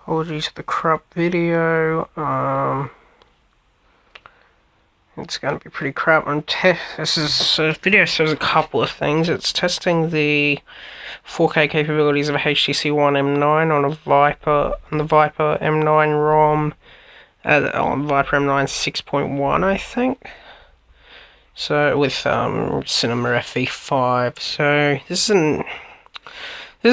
Apologies for the crap video. It's going to be pretty crap. This video shows a couple of things. It's testing the 4K capabilities of a HTC One M9 on the Viper M9 ROM, on Viper M9 6.1, I think. So with Cinema FV5. So this is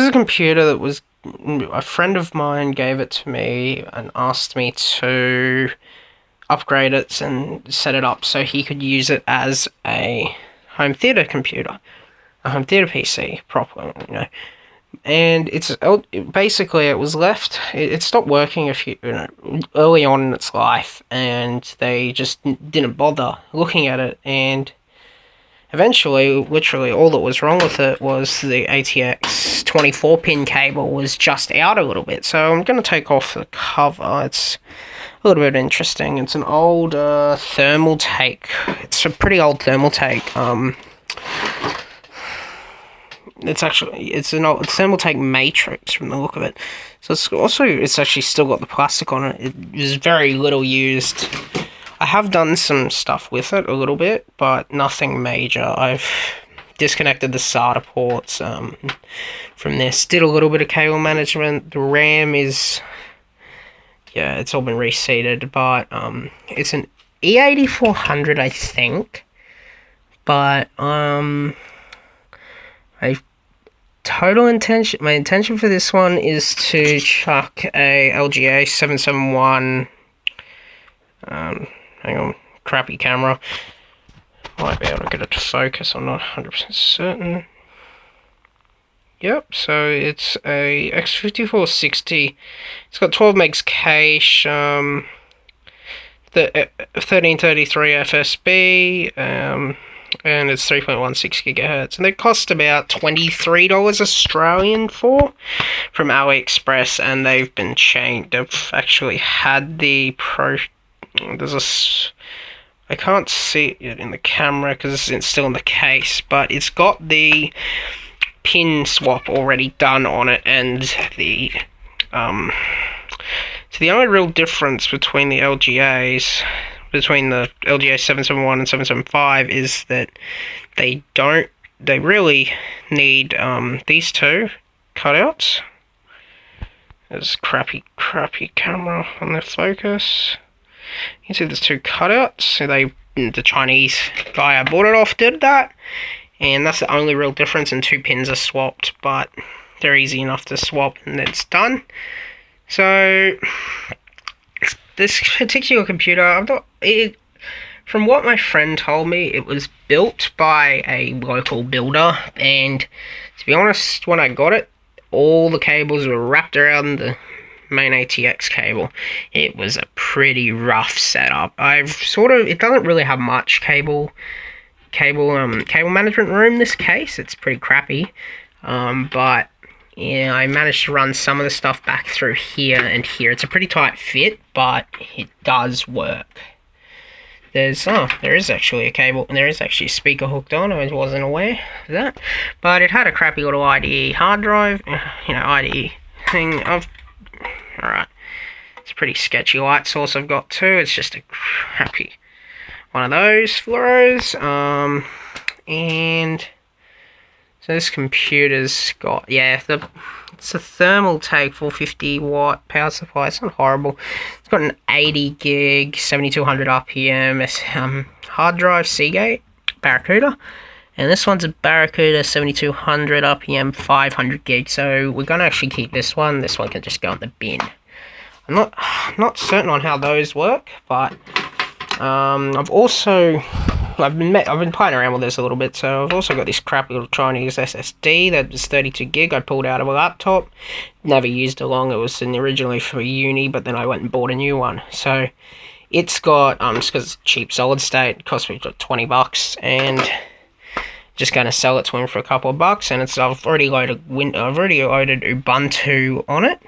a computer that was a friend of mine gave it to me and asked me to upgrade it and set it up so he could use it as a home theater computer, a home theater PC proper, you know. And basically it was left. It stopped working early on in its life, and they just didn't bother looking at it. And eventually, literally all that was wrong with it was the ATX 24-pin cable was just out a little bit. So I'm going to take off the cover. It's a little bit interesting. It's an old thermal take. It's a pretty old thermal take. It's an old thermal take matrix from the look of it. So it's actually still got the plastic on it. It was very little used. I have done some stuff with it a little bit, but nothing major. I've disconnected the SATA ports from this. Did a little bit of cable management. The RAM is, yeah, it's all been reseated, but it's an E8400, I think. But my intention for this one is to chuck a LGA775. Hang on, crappy camera. Might be able to get it to focus, I'm not 100% certain. Yep, so it's a X5460. It's got 12 megs cache, the 1333 FSB, and it's 3.16 gigahertz, and they cost about $23 Australian from AliExpress, and they've been changed. They've actually had the I can't see it in the camera because it's still in the case, but it's got the pin swap already done on it, and the so the only real difference between the LGAs, between the LGA 771 and 775, is that they really need these two cutouts. There's crappy camera on the focus. You can see there's two cutouts. So the Chinese guy I bought it off did that, and that's the only real difference. And two pins are swapped, but they're easy enough to swap, and it's done. So this particular computer, from what my friend told me, it was built by a local builder, and to be honest, when I got it, all the cables were wrapped around the main ATX cable. It was a pretty rough setup. It doesn't really have much cable management room, this case. It's pretty crappy, but yeah, I managed to run some of the stuff back through here and here. It's a pretty tight fit, but it does work. There is actually a cable, and there is actually a speaker hooked on. I wasn't aware of that, but it had a crappy little IDE hard drive, IDE thing. Alright, it's a pretty sketchy light source I've got too. It's just a crappy one of those fluoros. And so this computer's got, it's a thermal take 450 watt power supply. It's not horrible. It's got an 80 gig 7200 RPM hard drive, Seagate Barracuda, and this one's a Barracuda 7200 RPM 500 gig. So we're gonna actually keep this one. This one can just go in the bin. I'm not certain on how those work, but I've been playing around with this a little bit. So I've also got this crappy little Chinese SSD that was 32 gig. I pulled out of a laptop, never used it long. It was originally for uni, but then I went and bought a new one. So it's got just because it's cheap solid state, it cost me $20, and just going to sell it to him for a couple of bucks. And I've already loaded Ubuntu on it.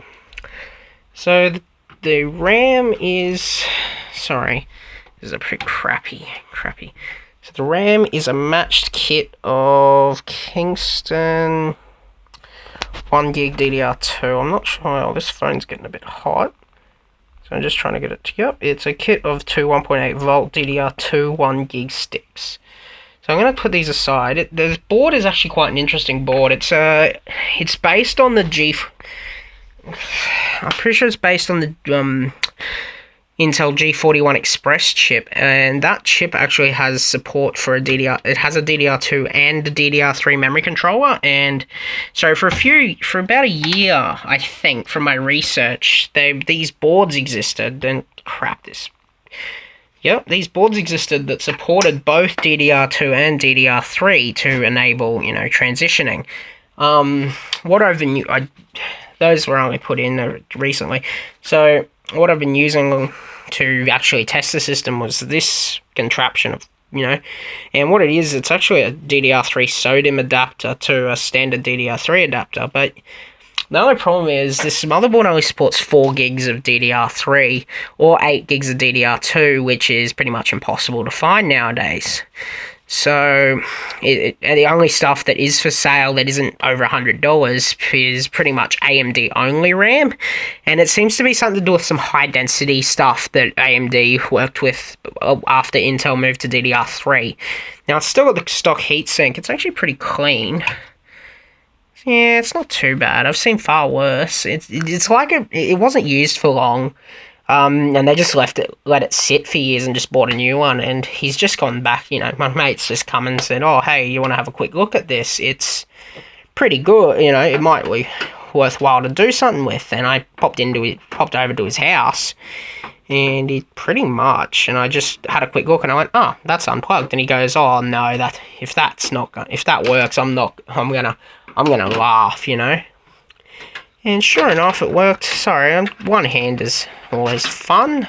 So the RAM is, sorry, this is a pretty crappy. So the RAM is a matched kit of Kingston 1 gig DDR2. I'm not sure. Oh, this phone's getting a bit hot. So I'm just trying to get it to, yep, it's a kit of two 1.8 volt DDR2 1 gig sticks. So I'm going to put these aside. The board is actually quite an interesting board. It's based on the I'm pretty sure it's based on the Intel G41 Express chip, and that chip actually has support for a it has a DDR2 and a DDR3 memory controller. And so for about a year, I think, from my research, these boards existed, and these boards existed that supported both DDR2 and DDR3 to enable, you know, transitioning. Those were only put in recently. So what I've been using to actually test the system was this contraption of, you know, and what it is, it's actually a DDR3 SODIMM adapter to a standard DDR3 adapter. But the only problem is this motherboard only supports 4 gigs of DDR3 or 8 gigs of DDR2, which is pretty much impossible to find nowadays. So the only stuff that is for sale that isn't over $100 is pretty much AMD only RAM, and it seems to be something to do with some high density stuff that AMD worked with after Intel moved to DDR3. Now it's still got the stock heatsink. It's actually pretty clean. Yeah, it's not too bad. I've seen far worse. It's like it wasn't used for long. And they just let it sit for years and just bought a new one, and he's just gone back, you know, my mate's just come and said, oh, hey, you want to have a quick look at this? It's pretty good, you know, it might be worthwhile to do something with. And I popped over to his house, and he pretty much, and I just had a quick look, and I went, oh, that's unplugged. And he goes, oh, no, if that works, I'm gonna laugh, you know. And sure enough, it worked. Sorry, one hand is always fun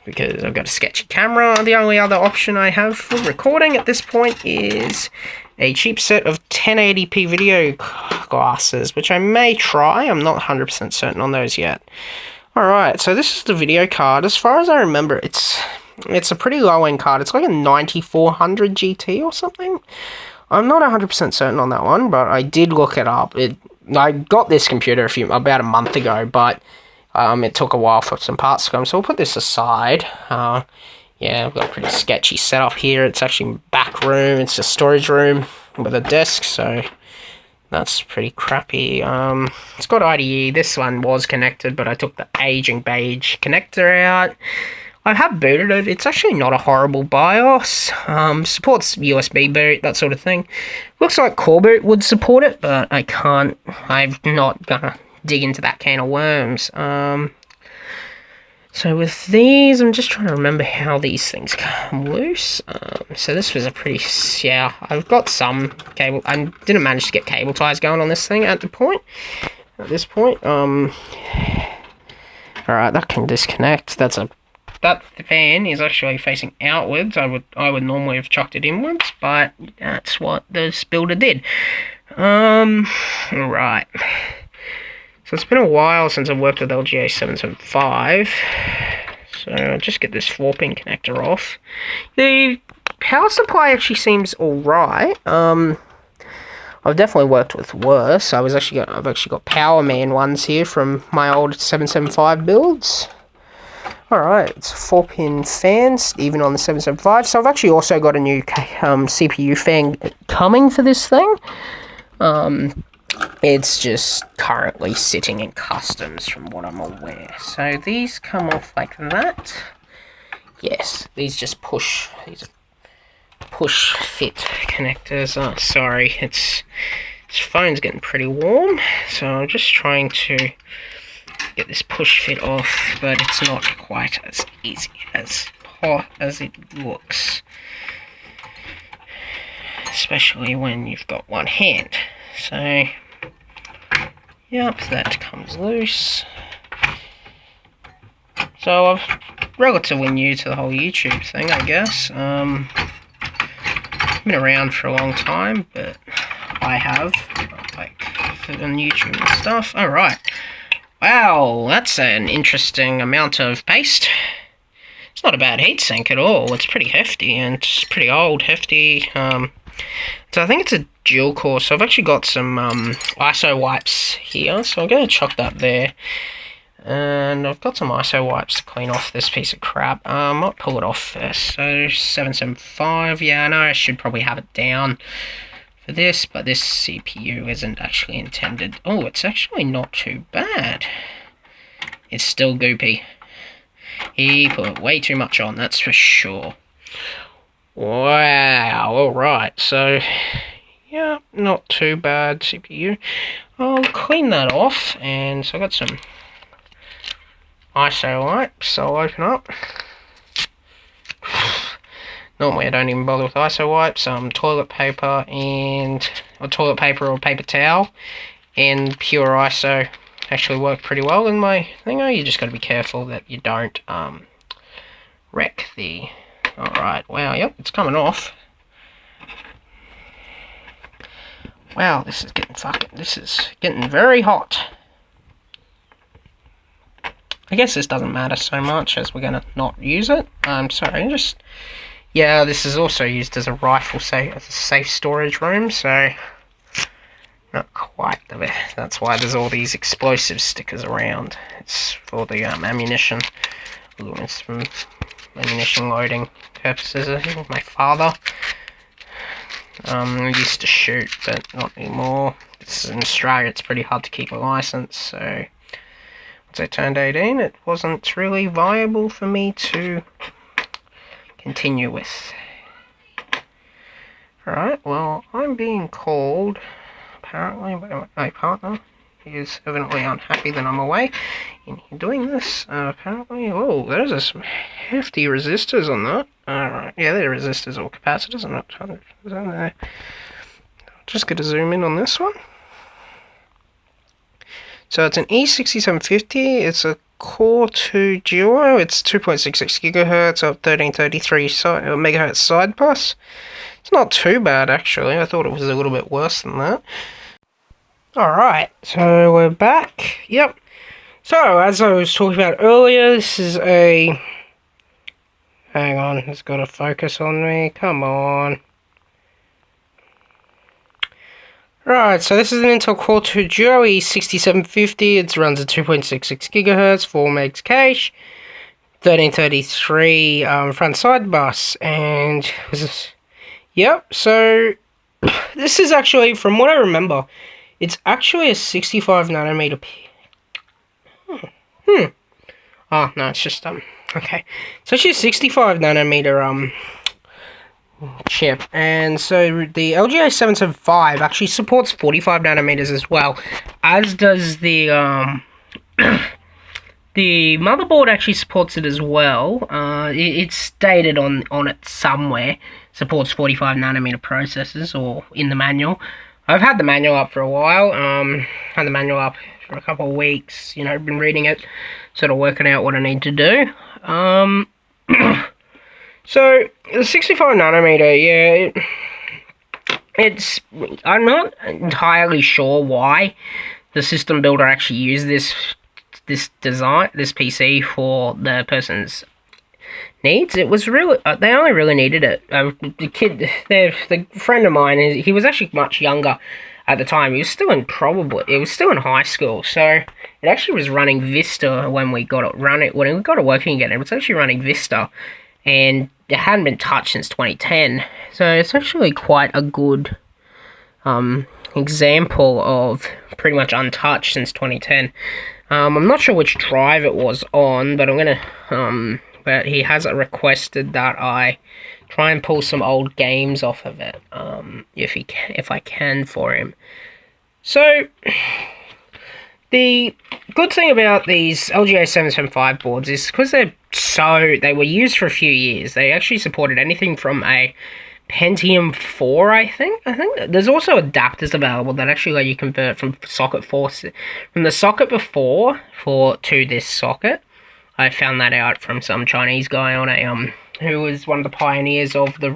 because I've got a sketchy camera. The only other option I have for recording at this point is a cheap set of 1080p video glasses, which I may try. I'm not 100% certain on those yet. Alright, so this is the video card. As far as I remember, it's a pretty low-end card. It's like a 9400 GT or something. I'm not 100% certain on that one, but I did look it up. I got this computer about a month ago, but it took a while for some parts to come, so we'll put this aside. Yeah, I've got a pretty sketchy setup here. It's actually back room. It's a storage room with a desk, so that's pretty crappy. It's got IDE. This one was connected, but I took the aging beige connector out. I have booted it. It's actually not a horrible BIOS. Supports USB boot, that sort of thing. Looks like Core Boot would support it, but I can't. I'm not gonna dig into that can of worms. So with these, I'm just trying to remember how these things come loose. So this was a pretty, yeah, I've got some cable. I didn't manage to get cable ties going on this thing at this point. Alright, that can disconnect. That fan is actually facing outwards. I would normally have chucked it inwards, but that's what this builder did. Right. So it's been a while since I've worked with LGA775. So I'll just get this 4-pin connector off. The power supply actually seems alright. I've definitely worked with worse. I've actually got Power Man ones here from my old 775 builds. Alright, it's a 4-pin fan, even on the 775. So I've actually also got a new CPU fan coming for this thing. It's just currently sitting in customs from what I'm aware. So these come off like that. Yes, these just push. These are push fit connectors. Oh, sorry, this phone's getting pretty warm. So I'm just trying to get this push fit off, but it's not quite as easy as it looks, especially when you've got one hand. So yep, that comes loose. So I'm relatively new to the whole YouTube thing, I guess. Been around for a long time, but I have, like, on YouTube and stuff. Alright. Wow, that's an interesting amount of paste. It's not a bad heatsink at all. It's pretty hefty, and it's pretty old, hefty. So I think it's a dual core. So I've actually got some ISO wipes here. So I'm going to chuck that there. And I've got some ISO wipes to clean off this piece of crap. I might pull it off first. So 775. Yeah, I know I should probably have it down for this, but this CPU isn't actually intended. Oh, it's actually not too bad. It's still goopy. He put way too much on, that's for sure. Wow, alright, so yeah, not too bad CPU. I'll clean that off, and so I've got some ISO wipes I'll open up. Normally I don't even bother with ISO wipes, toilet paper or paper towel and pure ISO actually work pretty well in my thingo. You just got to be careful that you don't wreck the... Alright, wow, yep, it's coming off. Wow, this is getting very hot. I guess this doesn't matter so much as we're gonna not use it. Yeah, this is also used as a rifle as a safe storage room, so not quite the best. That's why there's all these explosive stickers around. It's for the ammunition. It's from ammunition loading purposes. I think my father used to shoot, but not anymore. In Australia, it's pretty hard to keep a license, so once I turned 18, it wasn't really viable for me to continue with. Alright, well, I'm being called, apparently, by my partner. He is evidently unhappy that I'm away in doing this. Apparently, oh, there's some hefty resistors on that. Alright, yeah, they're resistors or capacitors. I'm not 100%. Just going to zoom in on this one. So it's an E6750. It's a Core 2 Duo. It's 2.66 gigahertz of 1333 megahertz side bus. It's not too bad, actually. I thought it was a little bit worse than that. Alright, so we're back. Yep. So, as I was talking about earlier, this is a... Hang on, it's got to focus on me. Come on. Right, so this is an Intel Core 2 Duo E6750. It runs at 2.66 gigahertz, 4 megs cache, 1333 front side bus, and yep. So this is actually, from what I remember, it's actually a 65 nanometer. Oh no, it's just okay. It's actually a 65 nanometer chip, and so the LGA775 actually supports 45 nanometers as well, as does the the motherboard actually supports it as well. It's stated on it somewhere, supports 45 nanometer processors, or in the manual. I've had the manual up for a while, had the manual up for a couple of weeks, you know, been reading it, sort of working out what I need to do. So, the 65 nanometer, yeah, I'm not entirely sure why the system builder actually used this PC for the person's needs. It was really, they only really needed it. The friend of mine, he was actually much younger at the time. He was still in high school, so it actually was running Vista when we got it working again. It was actually running Vista, and it hadn't been touched since 2010, so it's actually quite a good example of pretty much untouched since 2010. I'm not sure which drive it was on, but but he has requested that I try and pull some old games off of it, if I can for him. So the good thing about these LGA775 boards is because they were used for a few years. They actually supported anything from a Pentium 4, I think there's also adapters available that actually let you convert from the socket before to this socket. I found that out from some Chinese guy on a who was one of the pioneers of the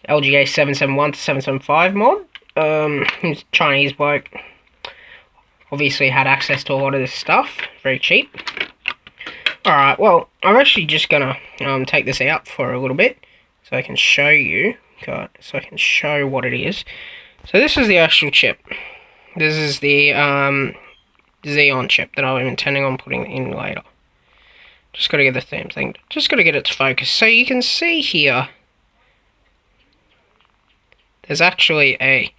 LGA 771 to 775 mod. He's a Chinese bloke. Obviously had access to a lot of this stuff, very cheap. Alright, well, I'm actually just gonna take this out for a little bit so I can show you got so I can show what it is. So this is the actual chip. This is the Xeon chip that I'm intending on putting in later. Just got to get the thing. Just got to get it to focus. So you can see here, there's actually a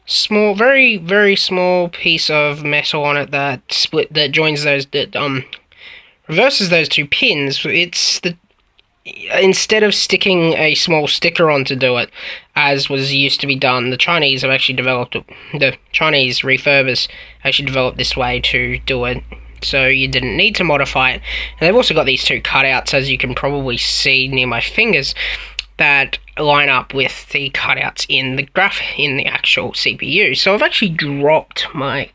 small, very, very small piece of metal on it that joins those, that reverses those two pins. It's the, instead of sticking a small sticker on to do it, as was used to be done, the Chinese have actually developed it. The Chinese refurbers actually developed this way to do it, so you didn't need to modify it. And they've also got these two cutouts, as you can probably see near my fingers, that line up with the cutouts in the actual CPU. So I've actually dropped my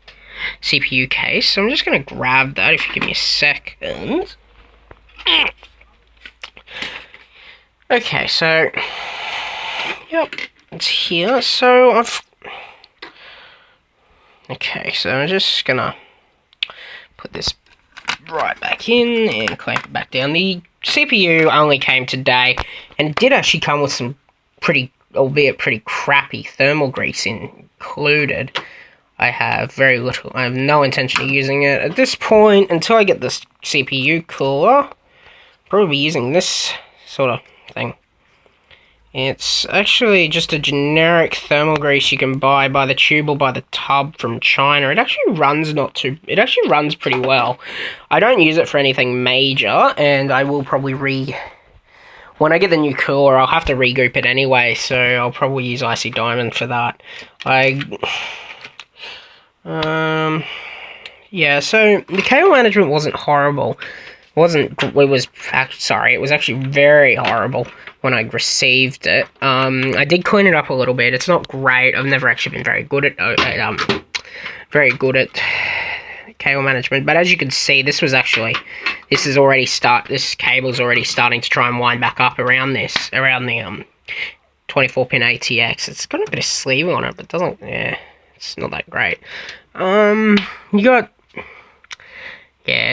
CPU case, so I'm just going to grab that if you give me a second. Okay, so yep, it's here. So I'm just gonna put this right back in and clamp it back down. The CPU only came today, and it did actually come with some albeit pretty crappy thermal grease included. I have no intention of using it at this point until I get this CPU cooler. Probably be using this sort of thing. It's actually just a generic thermal grease you can buy by the tube or by the tub from China. It actually runs pretty well. I don't use it for anything major, and I will probably when I get the new cooler, I'll have to regroup it anyway, so I'll probably use Icy Diamond for that. Yeah, so the cable management wasn't horrible. It was actually very horrible when I received it. I did clean it up a little bit. It's not great. I've never actually been very good at cable management. But as you can see, this cable's already starting to try and wind back up around the 24-pin ATX. It's got a bit of sleeve on it, but it's not that great.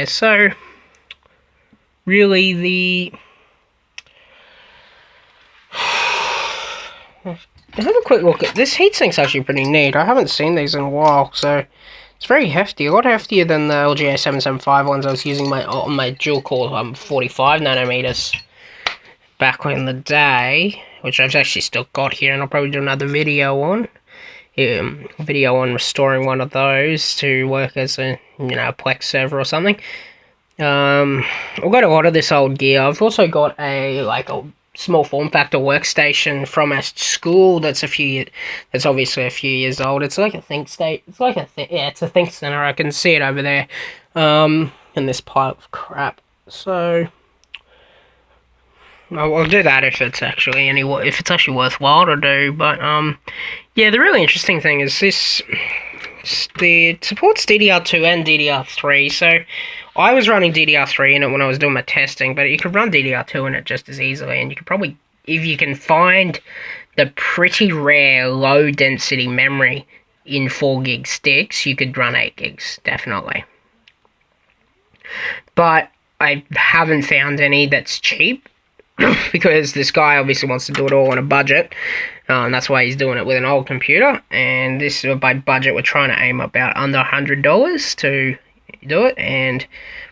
So really have a quick look at this. Heatsink's actually pretty neat. I haven't seen these in a while, so it's very hefty. A lot heftier than the LGA775 ones I was using on my dual core 45 nanometers back in the day, which I've actually still got here, and I'll probably do another video on restoring one of those to work as a Plex server or something. I've got a lot of this old gear. I've also got a small form factor workstation from our school that's obviously a few years old. It's like a ThinkStation. It's a Think Center. I can see it over there in this pile of crap. So I'll do that if it's actually worthwhile to do. But yeah, the really interesting thing is this. It supports DDR2 and DDR3, so I was running DDR3 in it when I was doing my testing, but you could run DDR2 in it just as easily, and you could probably, if you can find the pretty rare low-density memory in 4 gig sticks, you could run 8 gigs, definitely. But I haven't found any that's cheap, because this guy obviously wants to do it all on a budget. That's why he's doing it with an old computer, and this, by budget, we're trying to aim about under $100 to do it, and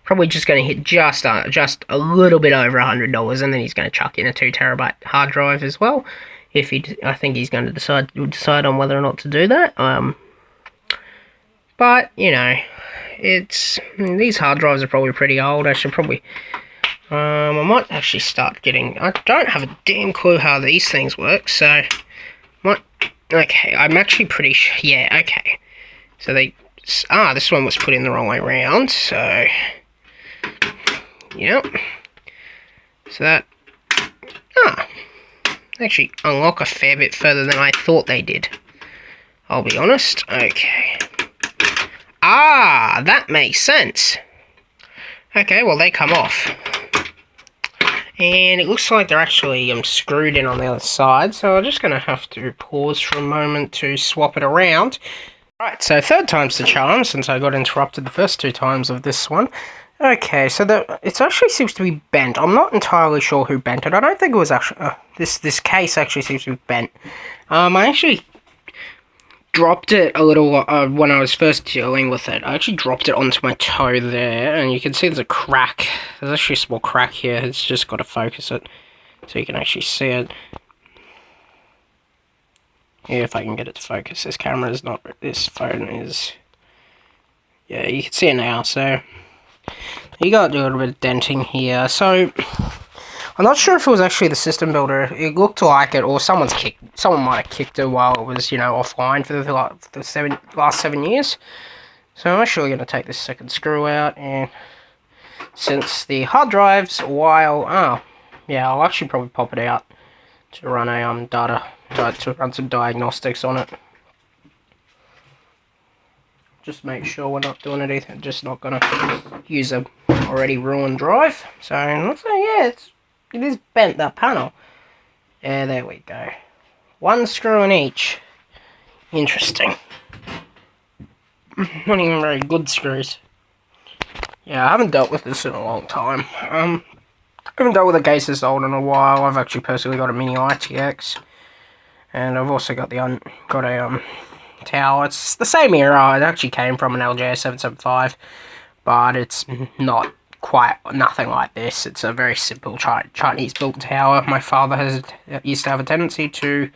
probably just going to hit just a little bit over $100, and then he's going to chuck in a 2 terabyte hard drive as well. I think he's going to decide on whether or not to do that. But these hard drives are probably pretty old. I should probably. I might actually start getting. I don't have a damn clue how these things work, so. Okay, I'm actually pretty sure. Yeah, okay. So this one was put in the wrong way around, so. Yep. So that. Actually unlock a fair bit further than I thought they did. I'll be honest. Okay. That makes sense. Okay, well, they come off. And it looks like they're actually screwed in on the other side, so I'm just going to have to pause for a moment to swap it around. Right, so third time's the charm, since I got interrupted the first 2 times of this one. Okay, so it actually seems to be bent. I'm not entirely sure who bent it. I don't think it was actually this case actually seems to be bent. I actually dropped it a little when I was first dealing with it. I actually dropped it onto my toe there, and you can see there's a crack. There's actually a small crack here. It's just got to focus it so you can actually see it. Yeah, if I can get it to focus. This camera is not. This phone is. Yeah, you can see it now. So you got a little bit of denting here. So I'm not sure if it was actually the system builder. It looked like it, or someone might have kicked it while it was, offline for the last 7 years. So I'm actually going to take this second screw out, and since the hard drives, I'll actually probably pop it out to run a to run some diagnostics on it. Just make sure we're not doing anything. Just not going to use a already ruined drive. So yeah, it is bent, that panel. Yeah, there we go. One screw in each. Interesting. Not even very good screws. Yeah, I haven't dealt with this in a long time. I haven't dealt with a case this old in a while. I've actually personally got a mini ITX, and I've also got a tower. It's the same era. It actually came from an LGA775, but it's not quite nothing like this. It's a very simple Chinese built tower. My father used to have a tendency to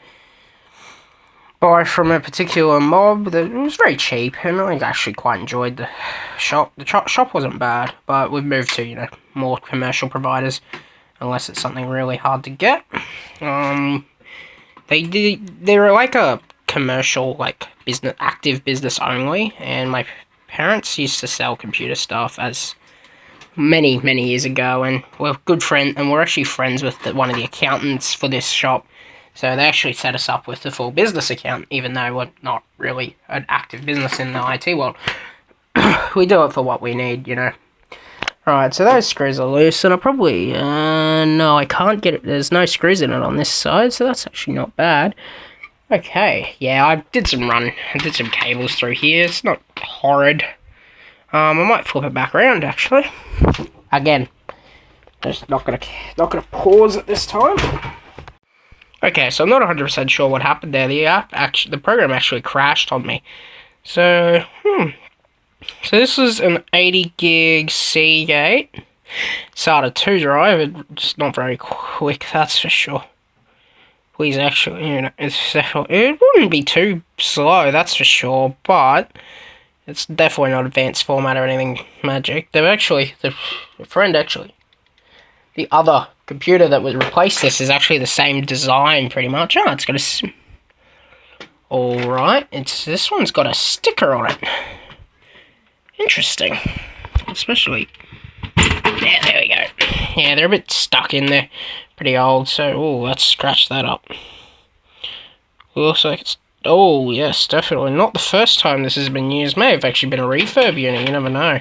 buy from a particular mob that was very cheap, and I actually quite enjoyed the shop. The shop wasn't bad, but we've moved to more commercial providers, unless it's something really hard to get. They're like a commercial, like active business only, and my parents used to sell computer stuff as many years ago, and we're good friends, and we're actually friends with one of the accountants for this shop. So they actually set us up with the full business account, even though we're not really an active business in the IT world. We do it for what we need, Alright, so those screws are loose, and I probably, no, I can't get it. There's no screws in it on this side, so that's actually not bad. Okay, yeah, I did some cables through here. It's not horrid. I might flip it back around, actually. Again, just not gonna pause at this time. Okay, so I'm not 100% sure what happened there. The program actually crashed on me. So, So this is an 80 gig Seagate SATA 2 drive. It's not very quick, that's for sure. Please actually, it wouldn't be too slow, that's for sure, but it's definitely not advanced format or anything magic. The other computer that would replace this is actually the same design, pretty much. Oh, it's got a... Alright, this one's got a sticker on it. Interesting. Especially... Yeah, there we go. Yeah, they're a bit stuck in there. Pretty old, so... let's scratch that up. Looks like it's... Oh, yes, definitely not the first time this has been used. May have actually been a refurb unit, you never know.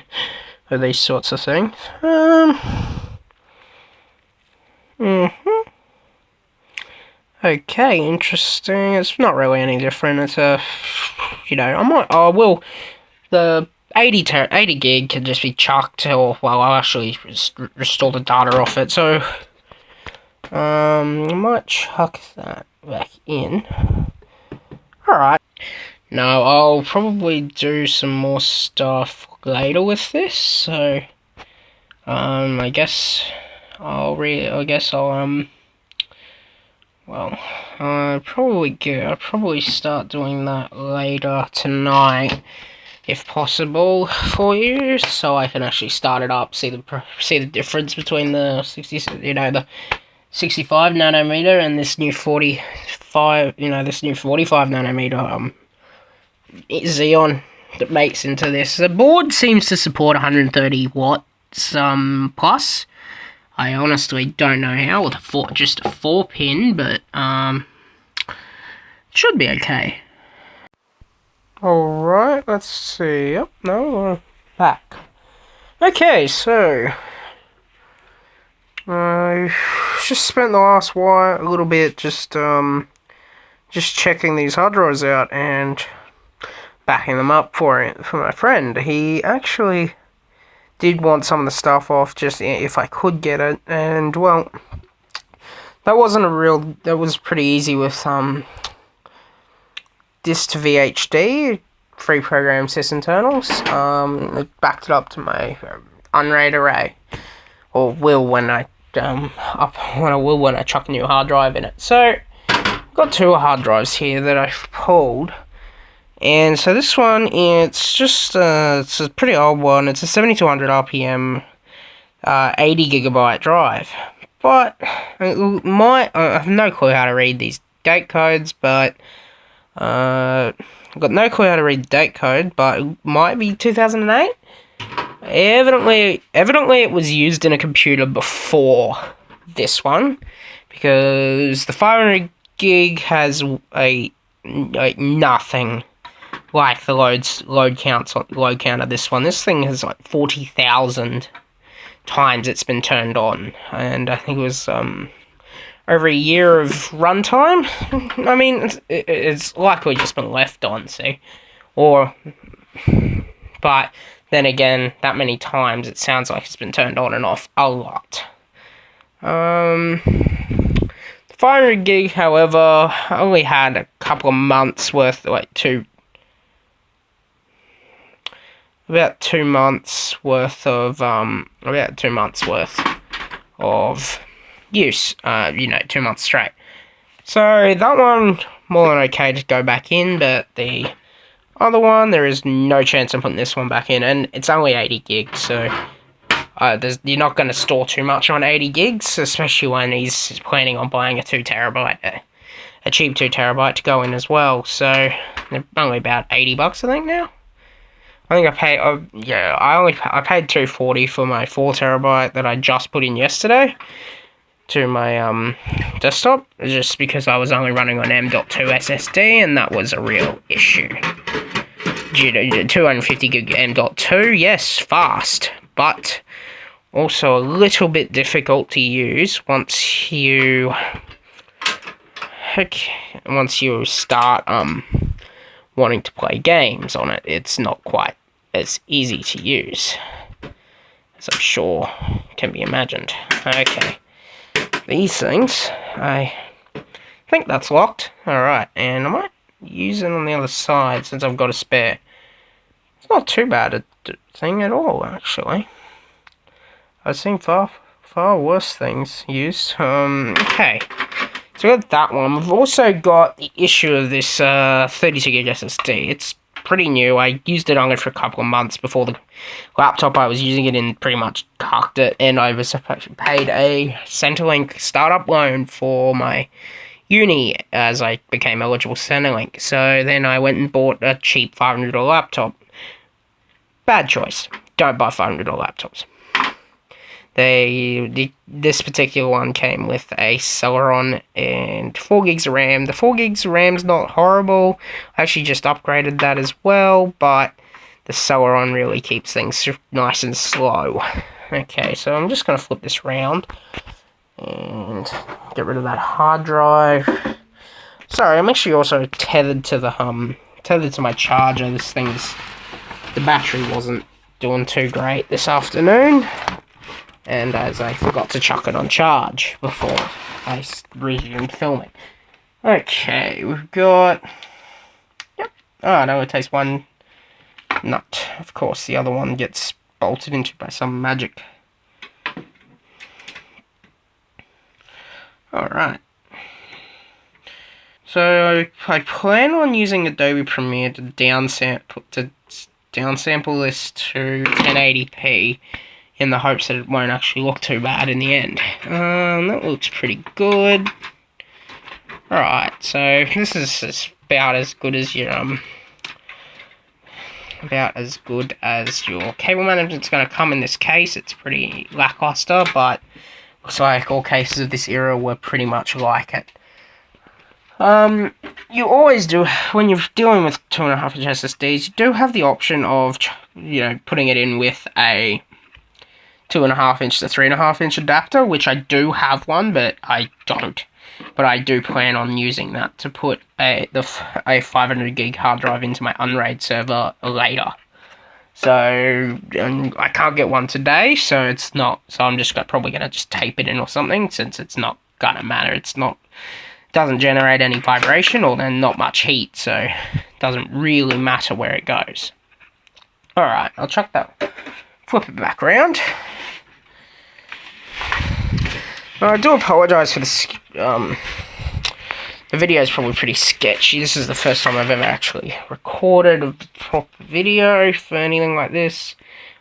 For these sorts of things. Okay, interesting. It's not really any different. It's a, the 80 gig can just be chucked, or, well, I'll actually restore the data off it, so, I might chuck that back in. Alright. No, I'll probably do some more stuff later with this, so, I guess I'll probably start doing that later tonight, if possible, for you, so I can actually start it up, see the difference between the 65 nanometer and this new 45 nanometer Xeon that makes into this. The board seems to support 130 watts plus. I honestly don't know how with just a 4-pin, but should be okay. Alright, let's see. Yep, no, we're back. Okay, so I just spent the last while a little bit just checking these hard drives out and backing them up for my friend. He actually did want some of the stuff off just if I could get it, and well, that was pretty easy with disk to VHD, free program sysinternals. It backed it up to my Unraid array, or will when I chuck a new hard drive in it. So I've got 2 hard drives here that I've pulled, and so this one, it's just it's a pretty old one. It's a 7200 RPM 80 gigabyte drive, but I have no clue how to read these date codes, but I've got no clue how to read the date code, but it might be 2008. Evidently it was used in a computer before this one, because the 500 gig has nothing like the load count of this one. This thing has like 40,000 times it's been turned on, and I think it was over a year of runtime. I mean, it's likely just been left on, see, but then again, that many times it sounds like it's been turned on and off a lot. The 500 gig, however, only had a couple of months worth, about 2 months worth of use, 2 months straight. So that one, more than okay to go back in, but the other one, there is no chance of putting this one back in, and it's only 80 gigs, so you're not going to store too much on 80 gigs, especially when he's planning on buying a 2 terabyte, a cheap 2 terabyte to go in as well. So they're only about $80, I think now. I think I paid, I paid $240 for my 4 terabyte that I just put in yesterday to my desktop, just because I was only running on M.2 SSD, and that was a real issue. 250 gig M.2, yes, fast, but also a little bit difficult to use once you start wanting to play games on it. It's not quite as easy to use, as I'm sure can be imagined. Okay, these things, I think that's locked. Alright, and I might use it on the other side since I've got a spare. It's not too bad a thing at all, actually. I've seen far worse things used. Okay, so we got that one. We've also got the issue of this 32 gig SSD. It's pretty new. I used it on it for a couple of months before the laptop I was using it in pretty much cucked it, and I was paid a Centrelink startup loan for my uni as I became eligible for Centrelink. So then I went and bought a cheap $500 laptop. Bad choice. Don't buy $500 laptops. This particular one came with a Celeron and 4 gigs of RAM. The 4 gigs of RAM's not horrible. I actually just upgraded that as well, but the Celeron really keeps things nice and slow. Okay, so I'm just going to flip this round and get rid of that hard drive. Sorry, I'm actually also tethered to my charger. The battery wasn't doing too great this afternoon, and as I forgot to chuck it on charge before I resumed filming. Okay, we've got... Yep. Oh, no, it takes one nut. Of course, the other one gets bolted into by some magic. Alright. So, I plan on using Adobe Premiere to downsample this to 1080p in the hopes that it won't actually look too bad in the end. That looks pretty good. Alright, so this is about as good as your cable management's going to come in this case. It's pretty lackluster, but looks like all cases of this era were pretty much like it. You always do, when you're dealing with 2.5 inch SSDs, you do have the option of, putting it in with a 2.5 inch to 3.5 inch adapter, which I do have one, but I don't. But I do plan on using that to put a 500 gig hard drive into my Unraid server later. So I can't get one today, so it's not. So I'm just probably gonna just tape it in or something, since it's not gonna matter. It's not, doesn't generate any vibration or then not much heat, so it doesn't really matter where it goes. All right, I'll chuck that. Flip it back around. I do apologise for this. The video is probably pretty sketchy. This is the first time I've ever actually recorded a proper video for anything like this.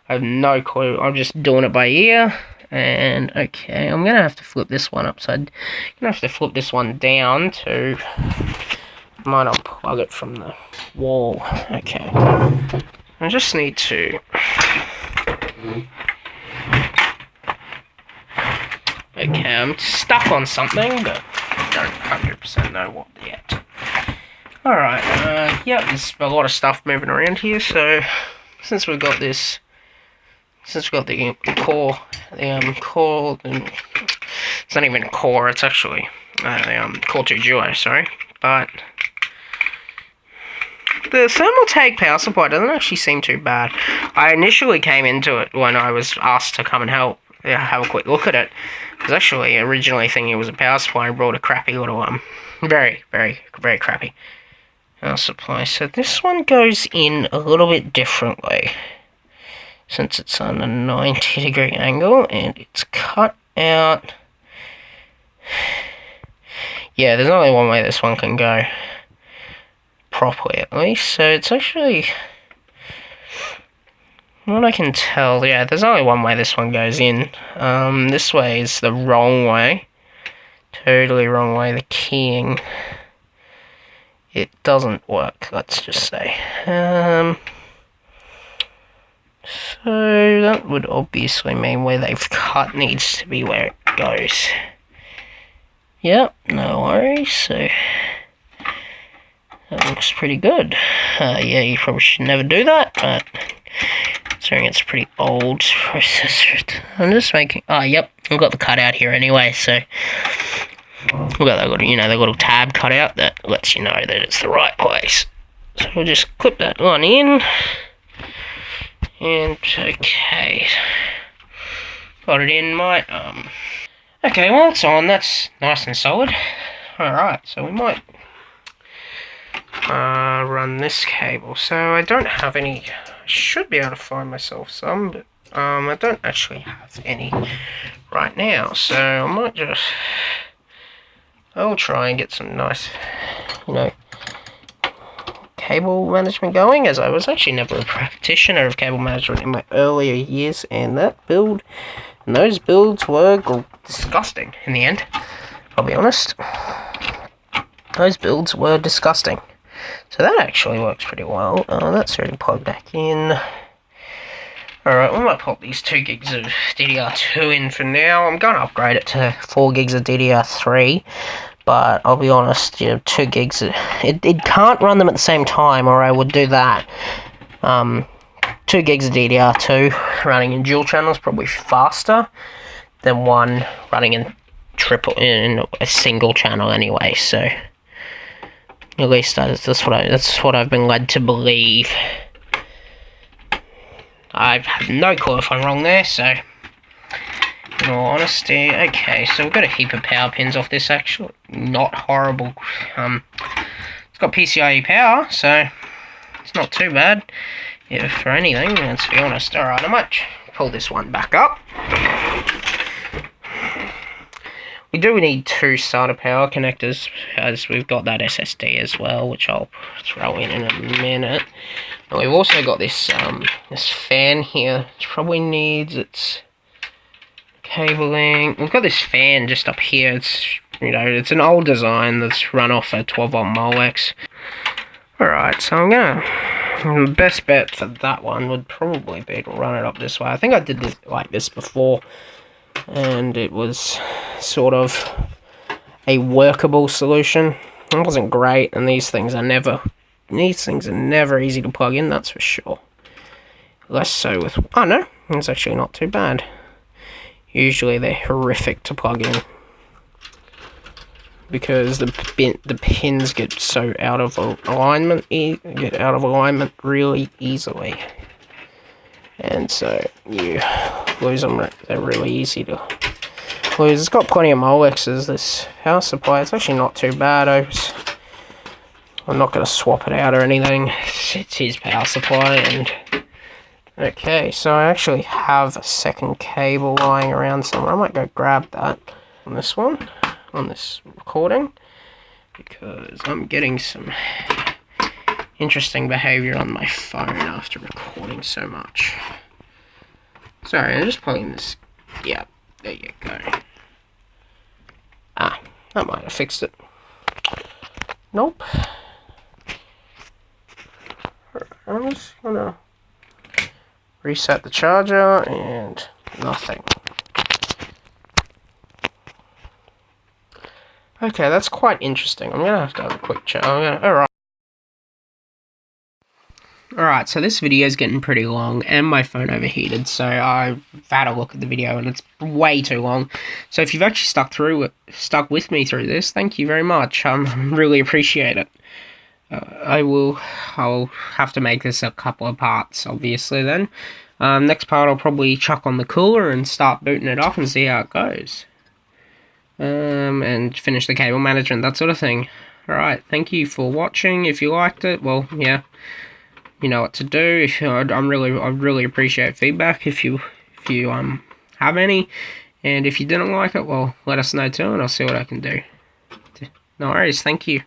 I have no clue. I'm just doing it by ear. And okay, I'm gonna have to flip this one upside. I'm gonna have to flip this one down to. Might unplug it from the wall. Okay. I just need to. Okay, I'm stuck on something, but I don't 100% know what yet. Alright, yeah, there's a lot of stuff moving around here, so since we've got this, since we've got the core, it's not even a core, it's actually Core 2 Duo, sorry, but the thermal power supply doesn't actually seem too bad. I initially came into it when I was asked to come and help, have a quick look at it. I was actually originally thinking it was a power supply. I brought a crappy little, very crappy power supply. So this one goes in a little bit differently, since it's on a 90-degree angle, and it's cut out. Yeah, there's only one way this one can go properly, at least. So it's actually, what I can tell, yeah, there's only one way this one goes in. This way is the wrong way. Totally wrong way. The keying, it doesn't work, let's just say. So that would obviously mean where they've cut needs to be where it goes. Yep, no worries. So that looks pretty good. Yeah, you probably should never do that, but considering it's a pretty old processor, I'm just making. Oh, yep, I've got the cutout here anyway. So we've got that little, the little tab cutout that lets you know that it's the right place. So we'll just clip that one in, and okay, got it in my Okay, well it's on. That's nice and solid. All right, so we might run this cable. So I don't have any. I should be able to find myself some, but I don't actually have any right now. So I might just. I'll try and get some nice, cable management going, as I was actually never a practitioner of cable management in my earlier years, and that build, and those builds were disgusting in the end. I'll be honest. Those builds were disgusting. So that actually works pretty well. That's already plugged back in. Alright, we might pop these 2 gigs of DDR2 in for now. I'm going to upgrade it to 4 gigs of DDR3. But I'll be honest, 2 gigs, it can't run them at the same time, or I would do that. 2 gigs of DDR2 running in dual channels probably faster than one running in a single channel anyway. So at least that's what I've been led to believe. I have no clue if I'm wrong there, so in all honesty. Okay, so we've got a heap of power pins off this, actually not horrible. It's got PCIe power, so it's not too bad, for anything, let's be honest. Alright, I might pull this one back up. We do need 2 SATA power connectors, as we've got that SSD as well, which I'll throw in a minute. And we've also got this this fan here, which probably needs its cabling. We've got this fan just up here. It's it's an old design that's run off a 12-volt Molex. Alright, so the best bet for that one would probably be to run it up this way. I think I did this like this before, and it was sort of a workable solution. It wasn't great, and these things are never easy to plug in, that's for sure. Less so with, oh no, it's actually not too bad. Usually they're horrific to plug in, because the pins get so out of alignment, really easily. and so you lose them. They're really easy to lose. It's got plenty of Molexes, this power supply. It's actually not too bad. I'm not going to swap it out or anything. It's his power supply. And okay, so I actually have a second cable lying around somewhere. I might go grab that on this one, on this recording, because I'm getting some interesting behavior on my phone after recording so much. Sorry, I'm just plugging this. Yeah, there you go. Ah, that might have fixed it. Nope. I'm just gonna reset the charger and nothing. Okay, that's quite interesting. I'm gonna have to have a quick chat. Alright, so this video is getting pretty long, and my phone overheated, so I've had a look at the video, and it's way too long. So if you've actually stuck with me through this, thank you very much. Really appreciate it. I'll have to make this a couple of parts, obviously, then. Next part, I'll probably chuck on the cooler and start booting it up and see how it goes. And finish the cable management, that sort of thing. Alright, thank you for watching. If you liked it, well, yeah, you know what to do. I really appreciate feedback if you have any. And if you didn't like it, well, let us know too, and I'll see what I can do. No worries, thank you.